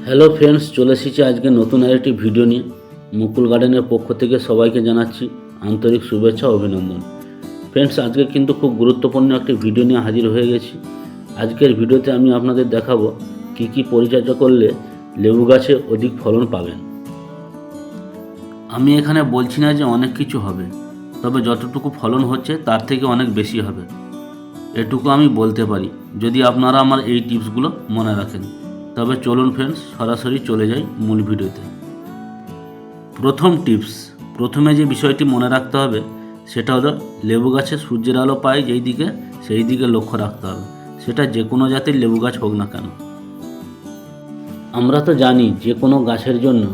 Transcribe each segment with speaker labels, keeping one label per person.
Speaker 1: Hello friends, চলে এসেছি আজকে নতুন আরেকটি ভিডিও নিয়ে। মুকুল গার্ডেনের পক্ষ থেকে সবাইকে জানাচ্ছি আন্তরিক শুভেচ্ছা ও অভিনন্দন। ফ্রেন্ডস, আজকে কিন্তু খুব গুরুত্বপূর্ণ একটি ভিডিও নিয়ে হাজির হয়ে গেছি। আজকের ভিডিওতে আমি আপনাদের দেখাবো কি পরিচর্যা করলে লেবু গাছে অধিক ফলন পাবেন। আমি এখানে বলছি না যে অনেক কিছু হবে, তবে যতটুকু ফলন হচ্ছে তার থেকে অনেক বেশি হবে, এটুকু আমি বলতে পারি যদি আপনারা আমার এই টিপসগুলো মনে রাখেন। তবে চলুন ফ্রেন্ডস, সরাসরি চলে যাই মূল ভিডিওতে। প্রথম টিপস, প্রথমে যে বিষয়টি মনে রাখতে হবে সেটা হলো লেবু গাছে সূর্যের আলো পায় যেই দিকে, সেই দিকে লক্ষ্য রাখতে হবে, সেটা যে কোনো জাতের লেবু গাছ হোক না কেন। আমরা তো জানি যে কোনো গাছের জন্য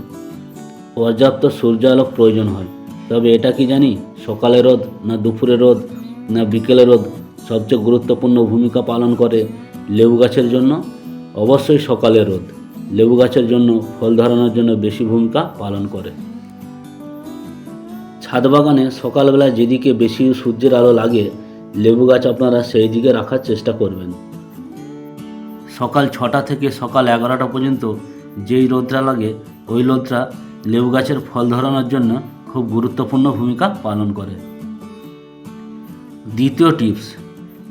Speaker 1: পর্যাপ্ত সূর্য আলো প্রয়োজন হয়, তবে এটা কি জানি সকালে রোদ না দুপুরে রোদ না বিকেলে রোদ সবচেয়ে গুরুত্বপূর্ণ ভূমিকা পালন করে লেবু গাছের জন্য? অবশ্যই সকালে রোদ লেবু গাছের জন্য ফল ধরানোর জন্য বেশি ভূমিকা পালন করে। ছাদ বাগানে সকালবেলা যেদিকে বেশি সূর্যের আলো লাগে লেবু গাছ আপনারা সেই দিকে রাখার চেষ্টা করবেন। সকাল 6টা থেকে সকাল 11টা পর্যন্ত যেই রোদটা লাগে ওই রোদটা লেবু গাছের ফল ধরানোর জন্য খুব গুরুত্বপূর্ণ ভূমিকা পালন করে। দ্বিতীয় টিপস,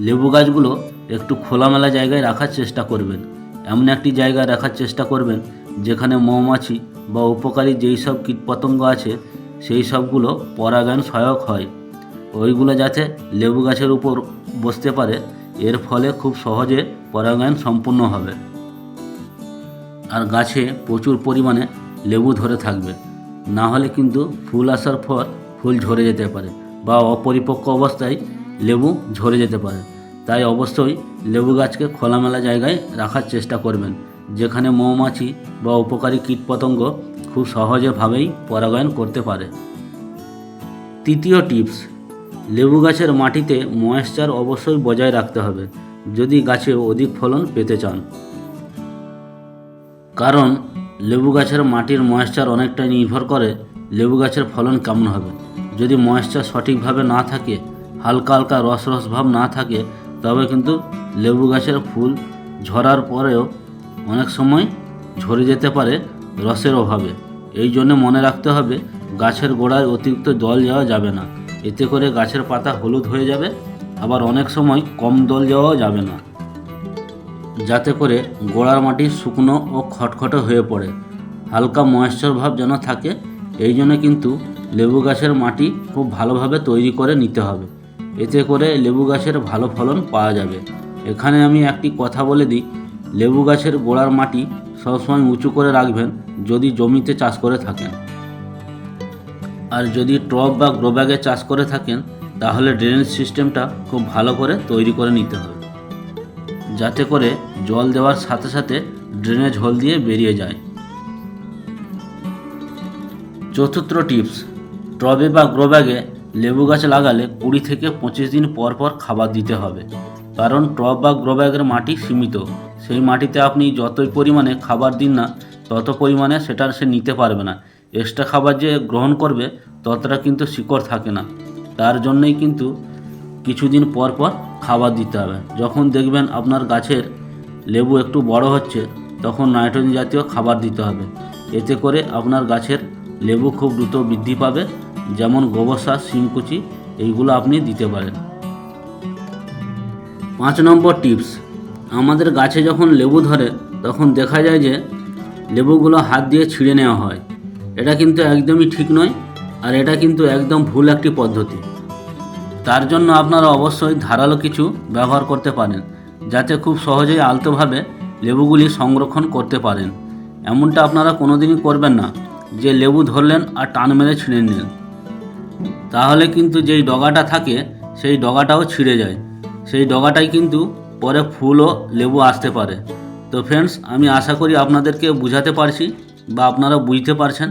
Speaker 1: লেবু গাছগুলো একটু খোলামেলা জায়গায় রাখার চেষ্টা করবেন। এমন একটি জায়গায় রাখার চেষ্টা করবেন যেখানে মৌমাছি বা উপকারী যেই সব কীটপতঙ্গ আছে সেই সবগুলো পরাগায়ন সহায়ক হয়, ওইগুলো যাতে লেবু গাছের উপর বসতে পারে, এর ফলে খুব সহজে পরাগায়ন সম্পূর্ণ হবে আর গাছে প্রচুর পরিমাণে লেবু ধরে থাকবে। না হলে কিন্তু ফুল আসার পর ফুল ঝরে যেতে পারে বা অপরিপক্ক অবস্থায় লেবু ঝরে যেতে পারে। তাই অবশ্যই লেবু গাছকে খোলামেলা জায়গায় রাখার চেষ্টা করবেন যেখানে মৌমাছি বা উপকারী কীটপতঙ্গ খুব সহজেভাবেই পরাগায়ন করতে পারে। তৃতীয় টিপস, লেবু গাছের মাটিতে ময়েশ্চার অবশ্যই বজায় রাখতে হবে যদি গাছে অধিক ফলন পেতে চান। কারণ লেবু গাছের মাটির ময়েশ্চার অনেকটা নির্ভর করে লেবু গাছের ফলন কেমন হবে। যদি ময়েশ্চার সঠিকভাবে না থাকে, হালকা হালকা রস ভাব না থাকে, তবে কিন্তু লেবু গাছের ফুল ঝরার পরেও অনেক সময় ঝরে যেতে পারে রসের অভাবে। এই জন্য মনে রাখতে হবে গাছের গোড়ায় অতিরিক্ত জল দেওয়া যাবে না, এতে করে গাছের পাতা হলুদ হয়ে যাবে। আবার অনেক সময় কম জল দেওয়াও যাবে না, যাতে করে গোড়ার মাটি শুকনো ও খটখটে হয়ে পড়ে, হালকা ময়েশ্চার ভাব যেন থাকে। এই জন্য কিন্তু লেবু গাছের মাটি খুব ভালোভাবে তৈরি করে নিতে হবে, এতে করে লেবু গাছের ভালো ফলন পাওয়া যাবে। এখানে আমি একটি কথা বলে দিই, লেবু গাছের গোড়ার মাটি সবসময় উঁচু করে রাখবেন যদি জমিতে চাষ করে থাকেন। আর যদি টব বা গ্রো ব্যাগে চাষ করে থাকেন তাহলে ড্রেনেজ সিস্টেমটা খুব ভালো করে তৈরি করে নিতে হবে, যাতে করে জল দেওয়ার সাথে সাথে ড্রেনেজ হোল দিয়ে বেরিয়ে যায়। চতুর্থ টিপস, টবে বা গ্রো ব্যাগে লেবু গাছ লাগালে 20 থেকে 25 দিন পর পর খাবার দিতে হবে। কারণ টব বা গ্রো ব্যাগের মাটি সীমিত, সেই মাটিতে আপনি যতই পরিমাণে খাবার দিন না তত পরিমাণে সেটা সে নিতে পারবে না। এক্সট্রা খাবার যে গ্রহণ করবে ততটা কিন্তু শিকড় থাকে না, তার জন্যই কিন্তু কিছুদিন পর পর খাবার দিতে হবে। যখন দেখবেন আপনার গাছের লেবু একটু বড় হচ্ছে তখন নাইট্রোজেন জাতীয় খাবার দিতে হবে, এতে করে আপনার গাছের লেবু খুব দ্রুত বৃদ্ধি পাবে। যেমন গোবর সার, শিংকুচি এইগুলো আপনি দিতে পারেন। 5 নম্বর টিপস, আমাদের গাছে যখন লেবু ধরে তখন দেখা যায় যে লেবুগুলো হাত দিয়ে ছিঁড়ে নেওয়া হয়। এটা কিন্তু একদমই ঠিক নয়, আর এটা কিন্তু একদম ভুল একটি পদ্ধতি। তার জন্য আপনারা অবশ্যই ধারালো কিছু ব্যবহার করতে পারেন, যাতে খুব সহজেই আলতোভাবে লেবুগুলি সংরক্ষণ করতে পারেন। এমনটা আপনারা কোনোদিনই করবেন না যে লেবু ধরলেন আর টান মেরে ছিঁড়ে নিলেন, তাহলে কিন্তু যেই ডগাটা থাকে সেই ডগাটাও ছিঁড়ে যায়, সেই ডগাটাই কিন্তু পরে ফুল ও লেবু আসতে পারে। তো ফ্রেন্ডস, আমি আশা করি আপনাদেরকে বুঝাতে পারছি বা আপনারা বুঝতে পারছেন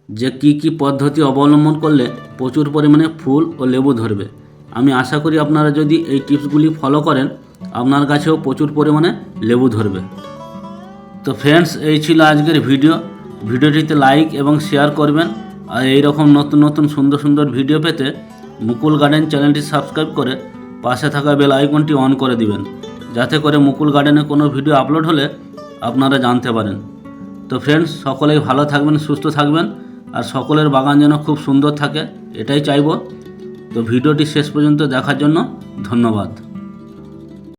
Speaker 1: যে কি পদ্ধতি অবলম্বন করলে প্রচুর পরিমাণে ফুল ও লেবু ধরবে। আমি আশা করি আপনারা যদি এই টিপসগুলি ফলো করেন আপনার গাছেও প্রচুর পরিমাণে লেবু ধরবে। তো ফ্রেন্ডস, এই ছিল আজকের ভিডিওটিতে লাইক এবং শেয়ার করবেন। আর এইরকম নতুন সুন্দর ভিডিও পেতে মুকুল গার্ডেন চ্যানেলটি সাবস্ক্রাইব করে পাশে থাকা বেল আইকনটি অন করে দিবেন, যাতে করে মুকুল গার্ডেনে কোনো ভিডিও আপলোড হলে আপনারা জানতে পারেন। তো ফ্রেন্ডস, সকলেই ভালো থাকবেন, সুস্থ থাকবেন, আর সকলের বাগান যেন খুব সুন্দর থাকে এটাই চাইবো। তো ভিডিওটি শেষ পর্যন্ত দেখার জন্য ধন্যবাদ।